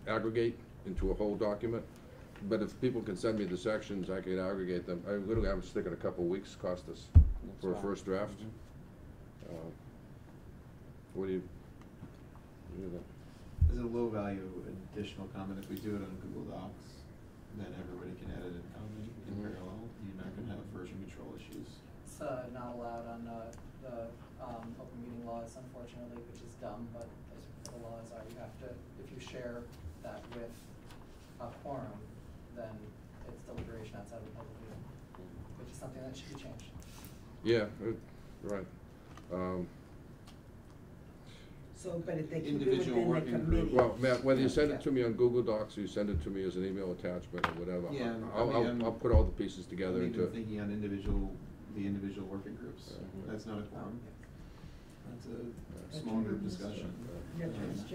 aggregate into a whole document. But if people can send me the sections, I can aggregate them. I was thinking a couple of weeks cost us for a first draft. What do you think? As a low value additional comment, if we do it on Google Docs, then everybody can edit and comment in parallel. You're not going to have version control issues. It's not allowed on the open meeting laws, unfortunately, which is dumb, but those are the laws are. You have to, if you share that with a quorum, then it's deliberation outside of the public meeting, which is something that should be changed. Yeah, right. So, but if they keep it Individual within the working committee. group. Well, Matt, whether you send it to me on Google Docs or you send it to me as an email attachment or whatever, Yeah, I'll put all the pieces together I'm into. even thinking on the individual working groups. That's not a quorum. That's a small group discussion. Yeah,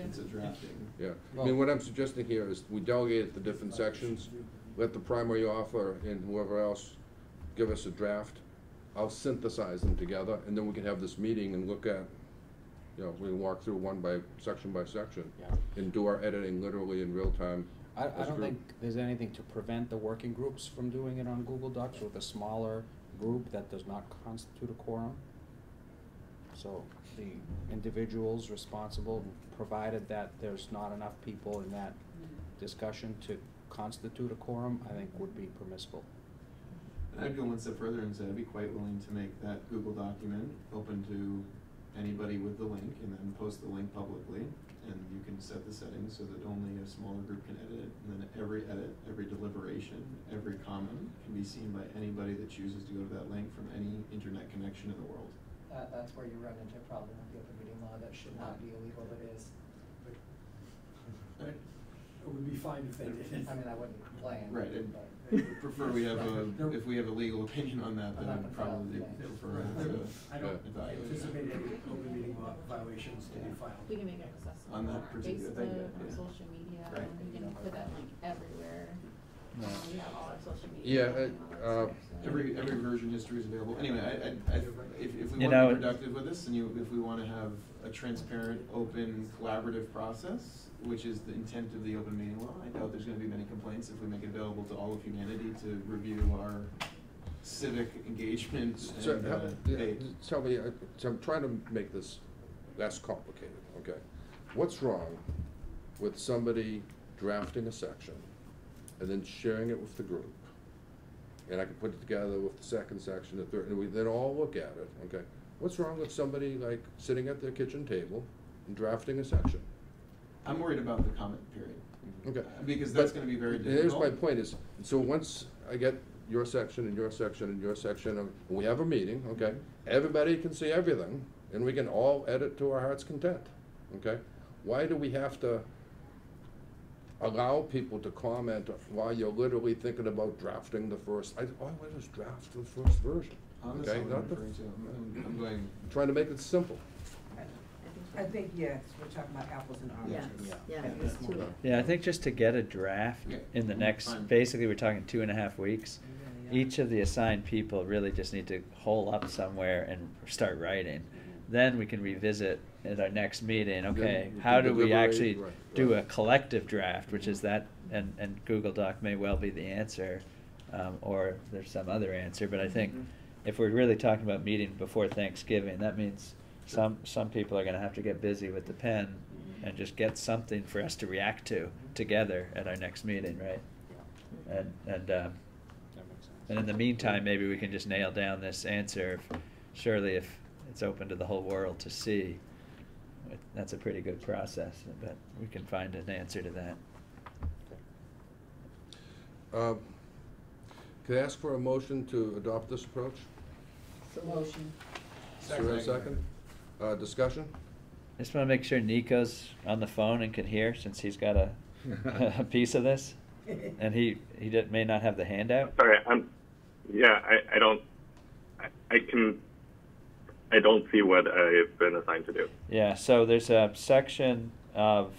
It's a drafting. Yeah, I mean, what I'm suggesting here is we delegate the different sections, let the primary author and whoever else give us a draft. I'll synthesize them together, and then we can have this meeting and look at, you know, we can walk through by section, and do our editing literally in real time. I don't think there's anything to prevent the working groups from doing it on Google Docs with a smaller group that does not constitute a quorum. So the individuals responsible, provided that there's not enough people in that discussion to constitute a quorum, I think would be permissible. And I'd go one step further and say I'd be quite willing to make that Google document open to anybody with the link, and then post the link publicly, and you can set the settings so that only a smaller group can edit it, and then every edit, every deliberation, every comment can be seen by anybody that chooses to go to that link from any internet connection in the world. That's where you run into a problem with the open meeting law that should not be illegal, but is. Right. It would be fine if they did. I mean, I wouldn't complain. Right, and but prefer we have if we have a legal opinion on that, then I'm not I'd gonna probably file a prefer complaint. to I don't evaluate anticipate that. any open meeting law violations to be filed. We can make it accessible On that on particular Facebook, thing, on yeah. social media, Right. we can put that link everywhere. No. We have all our social media. Yeah, and all that stuff, so. Every version history is available. Anyway, if we You want to know, be productive with this, and if we want to have a transparent, open, collaborative process, which is the intent of the open meeting law, I doubt there's going to be many complaints if we make it available to all of humanity to review our civic engagement So, and debate. tell me, so I'm trying to make this less complicated, okay? What's wrong with somebody drafting a section and then sharing it with the group? And I can put it together with the second section, the third, and we then all look at it, okay? What's wrong with somebody like sitting at their kitchen table and drafting a section? I'm worried about the comment period. Okay. Because that's But going to be very Here's difficult. my point is, so once I get your section and your section and your section, and we have a meeting, okay? Everybody can see everything, and we can all edit to our heart's content, okay? Why do we have to allow people to comment while you're literally thinking about drafting the first? All I want is draft the first version, That's okay? what I'm Not the, referring to. I'm going. trying to make it simple. I think, yes, we're talking about apples and Yeah, oranges. yeah, at there's this two. point. Yeah, I think just to get a draft Yeah. in the next, Fine. basically we're talking 2.5 weeks. Yeah. Each of the assigned people really just need to hole up somewhere and start writing. Then we can revisit at our next meeting, okay, we how can do we deliberate, actually right, do right. a collective draft, which is that, and Google Doc may well be the answer, or there's some other answer, but I think if we're really talking about meeting before Thanksgiving, that means some people are gonna have to get busy with the pen and just get something for us to react to together at our next meeting, right? And That makes sense. and in the meantime, maybe we can just nail down this answer. Surely if it's open to the whole world to see, that's a pretty good process, but we can find an answer to that. Can I ask for a motion to adopt this approach? So motion. Is there a second? Discussion? I just wanna make sure Nico's on the phone and can hear, since he's got a, a piece of this, and he may not have the handout. Sorry, I don't see what I've been assigned to do. Yeah, so there's a section of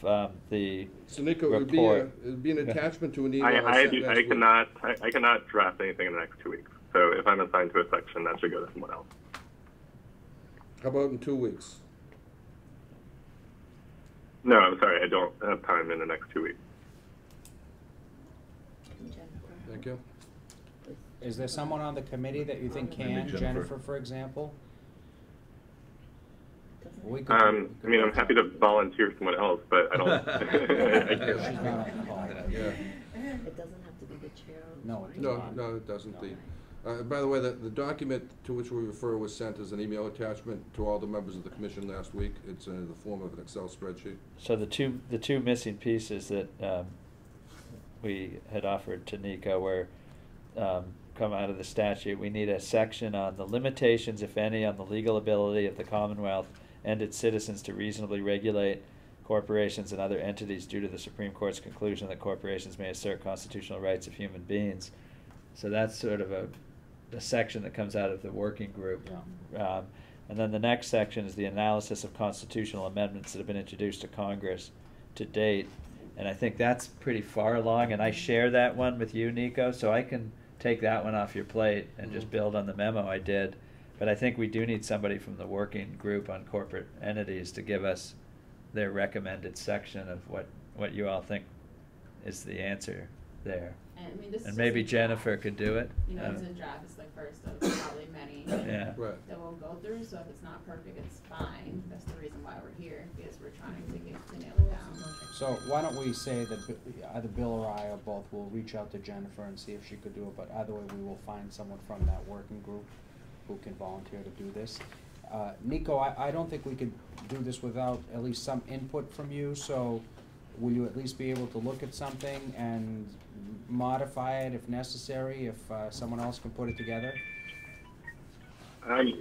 the So Nico, report. it would be an attachment to an email. I sent next week. cannot draft anything in the next 2 weeks. So if I'm assigned to a section, that should go to someone else. How about in 2 weeks? No, I'm sorry, I don't have time in the next 2 weeks. Thank you. Is there someone on the committee that you think Maybe can, Jennifer. Jennifer, for example? We could- I mean, I'm happy to volunteer someone else, but I don't. I She's can't. not on the call. Yeah. It doesn't have to be the chair. No, it does No, not. no, it doesn't. By the way, the document to which we refer was sent as an email attachment to all the members of the commission last week. It's in the form of an Excel spreadsheet. So the two missing pieces that we had offered to Nico were come out of the statute. We need a section on the limitations, if any, on the legal ability of the Commonwealth and its citizens to reasonably regulate corporations and other entities due to the Supreme Court's conclusion that corporations may assert constitutional rights of human beings. So that's sort of a section that comes out of the working group. Yeah. And then the next section is the analysis of constitutional amendments that have been introduced to Congress to date. And I think that's pretty far along, and I share that one with you, Nico, so I can take that one off your plate and just build on the memo I did. But I think we do need somebody from the working group on corporate entities to give us their recommended section of what you all think is the answer there. And I mean, this is And maybe just a draft. Jennifer could do it. You know, it's a draft, it's the first of probably many Yeah. Right. that we'll go through, so if it's not perfect, it's fine. That's the reason why we're here, because we're trying to nail it down. So why don't we say that either Bill or I or both will reach out to Jennifer and see if she could do it, but either way, we will find someone from that working group who can volunteer to do this. Nico, I don't think we could do this without at least some input from you, so will you at least be able to look at something and modify it if necessary, if someone else can put it together?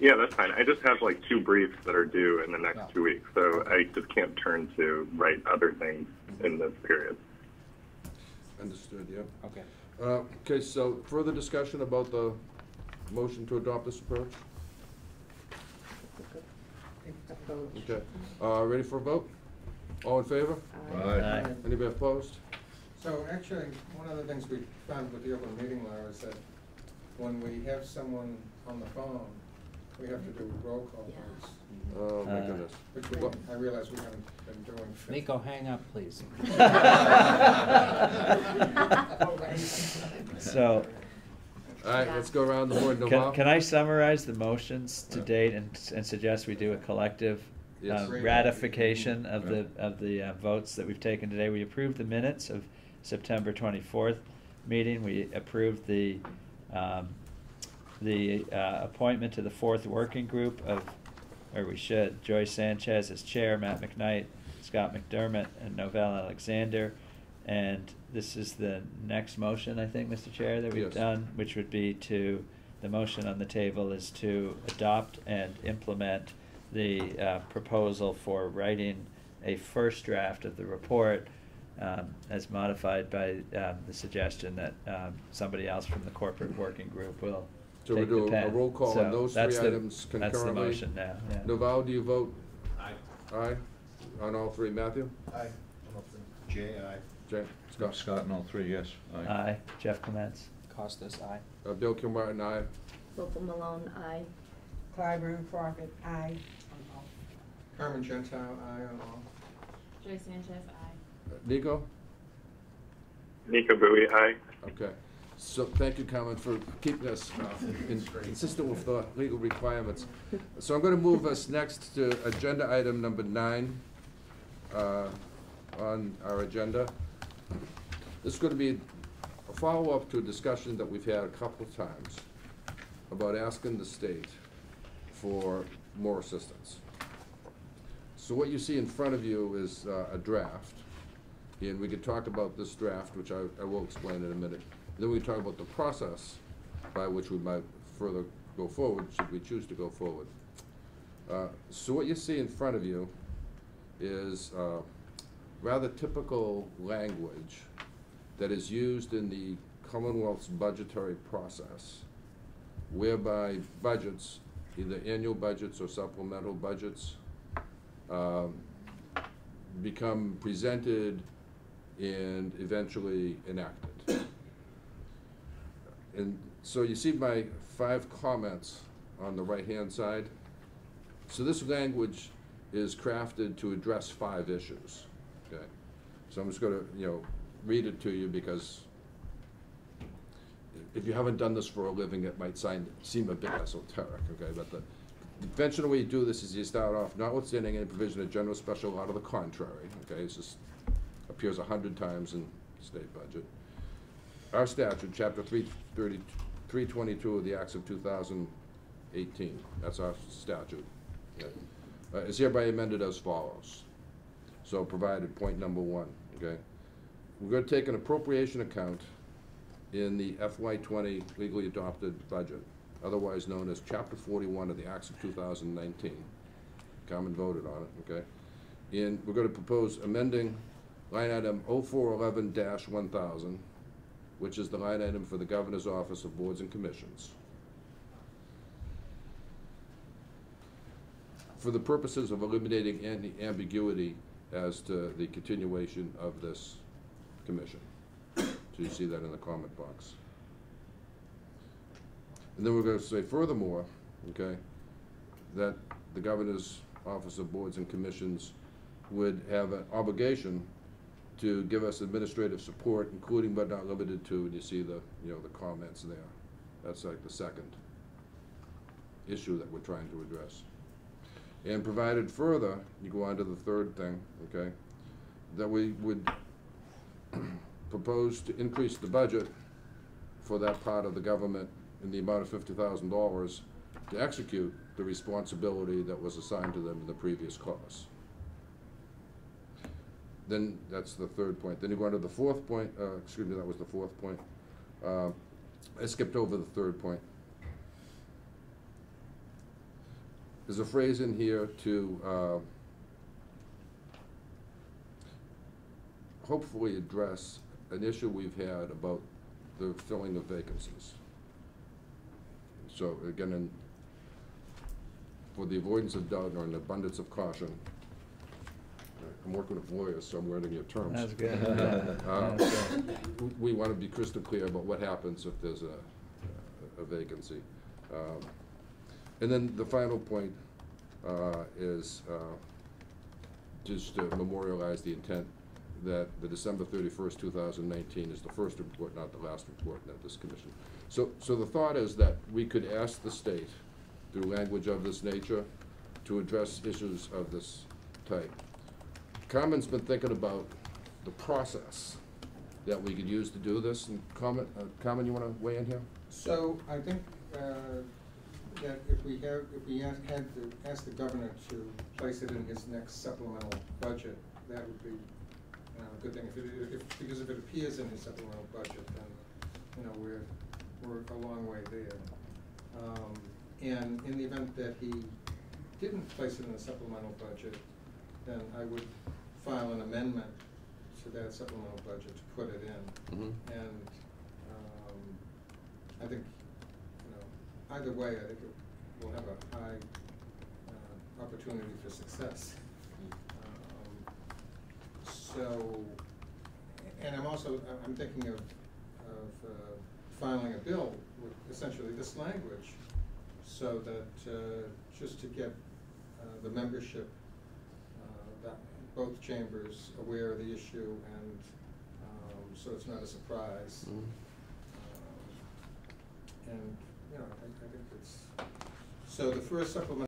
Yeah, that's fine. I just have like 2 briefs that are due in the next Yeah. 2 weeks, so I just can't turn to write other things in this period. Understood, yeah. Okay. Okay, so further discussion about the motion to adopt this approach? Okay. Ready for a vote? All in favor? Aye. Anybody opposed? So actually, one of the things we found with the open meeting law is that when we have someone on the phone, we have to do roll call votes, Oh, my goodness. which I realize we haven't been doing. Nico, hang up, please. So, All right, let's go around the board. Noval? can I summarize the motions to date and suggest we do a collective Yes. ratification of the votes that we've taken today? We approved the minutes of September 24th meeting. We approved the appointment to the 4th working group of, or we should, Joyce Sanchez as chair, Matt McKnight, Scott McDermott, and Novell Alexander. And this is the next motion, I think, Mr. Chair, that we've Yes. done, which would be the motion on the table is to adopt and implement the proposal for writing a first draft of the report as modified by the suggestion that somebody else from the corporate working group will So we'll take the do a pen. roll call on So those that's 3 the- items That's the concurrently. motion now, yeah. Noval, do you vote? Aye. Aye? On all 3, Matthew? Aye. J, aye. Jay? Scott? Scott and all 3, yes. Aye. Jeff Clements. Costas, aye. Bill Kilmartin, aye. Local Malone, aye. Clyburn Crawford, aye. Carmen Gentile, aye on all. Joyce Sanchez, aye. Nico? Nico Bowie, aye. Okay. So, thank you, Carmen, for keeping us consistent with the legal requirements. So I'm going to move us next to agenda item number 9 on our agenda. This is going to be a follow-up to a discussion that we've had a couple of times about asking the state for more assistance. So what you see in front of you is a draft, and we could talk about this draft, which I will explain in a minute. Then we talk about the process by which we might further go forward, should we choose to go forward. So what you see in front of you is rather typical language that is used in the Commonwealth's budgetary process, whereby budgets, either annual budgets or supplemental budgets, become presented and eventually enacted. And so you see my 5 comments on the right-hand side. So this language is crafted to address 5 issues, okay? So I'm just gonna, read it to you because if you haven't done this for a living, it might seem a bit esoteric, okay? But the conventional way you do this is you start off, notwithstanding any provision of general, special, law to the contrary, okay? It's just appears 100 times in state budget. Our statute, chapter 322 of the Acts of 2018, that's our statute, okay, is hereby amended as follows. So provided, point number 1, okay? We're gonna take an appropriation account in the FY20 legally adopted budget, otherwise known as chapter 41 of the Acts of 2019. Common voted on it, okay? And we're gonna propose amending line item 0411-1000, which is the line item for the Governor's Office of Boards and Commissions, for the purposes of eliminating any ambiguity as to the continuation of this commission. So you see that in the comment box. And then we're going to say furthermore, okay, that the Governor's Office of Boards and Commissions would have an obligation to give us administrative support, including but not limited to, and you see the, you know, the comments there. That's like the second issue that we're trying to address. And provided further, you go on to the third thing, okay, that we would propose to increase the budget for that part of the government in the amount of $50,000 to execute the responsibility that was assigned to them in the previous clause. Then that's the third point. Then you go on to the fourth point. Excuse me, that was the fourth point. I skipped over the third point. There's a phrase in here to hopefully address an issue we've had about the filling of vacancies. So again, for the avoidance of doubt or an abundance of caution, I'm working with lawyers, so I'm learning your terms. That's good. We want to be crystal clear about what happens if there's a vacancy. And then the final point is just to memorialize the intent that the December 31st, 2019 is the first report, not the last report at this commission. So the thought is that we could ask the state, through language of this nature, to address issues of this type. Carmen's been thinking about the process that we could use to do this. And Carmen, you want to weigh in here? So I think that if we had to ask the governor to place it in his next supplemental budget, that would be a good thing. Because if it appears in his supplemental budget, then we're a long way there. And in the event that he didn't place it in the supplemental budget, then I would file an amendment to that supplemental budget to put it in. Mm-hmm. And I think, either way, I think it will have a high opportunity for success. And I'm thinking of filing a bill with essentially this language, so that just to get the membership, both chambers aware of the issue, and so it's not a surprise. Mm-hmm. And I think it's, so the first supplement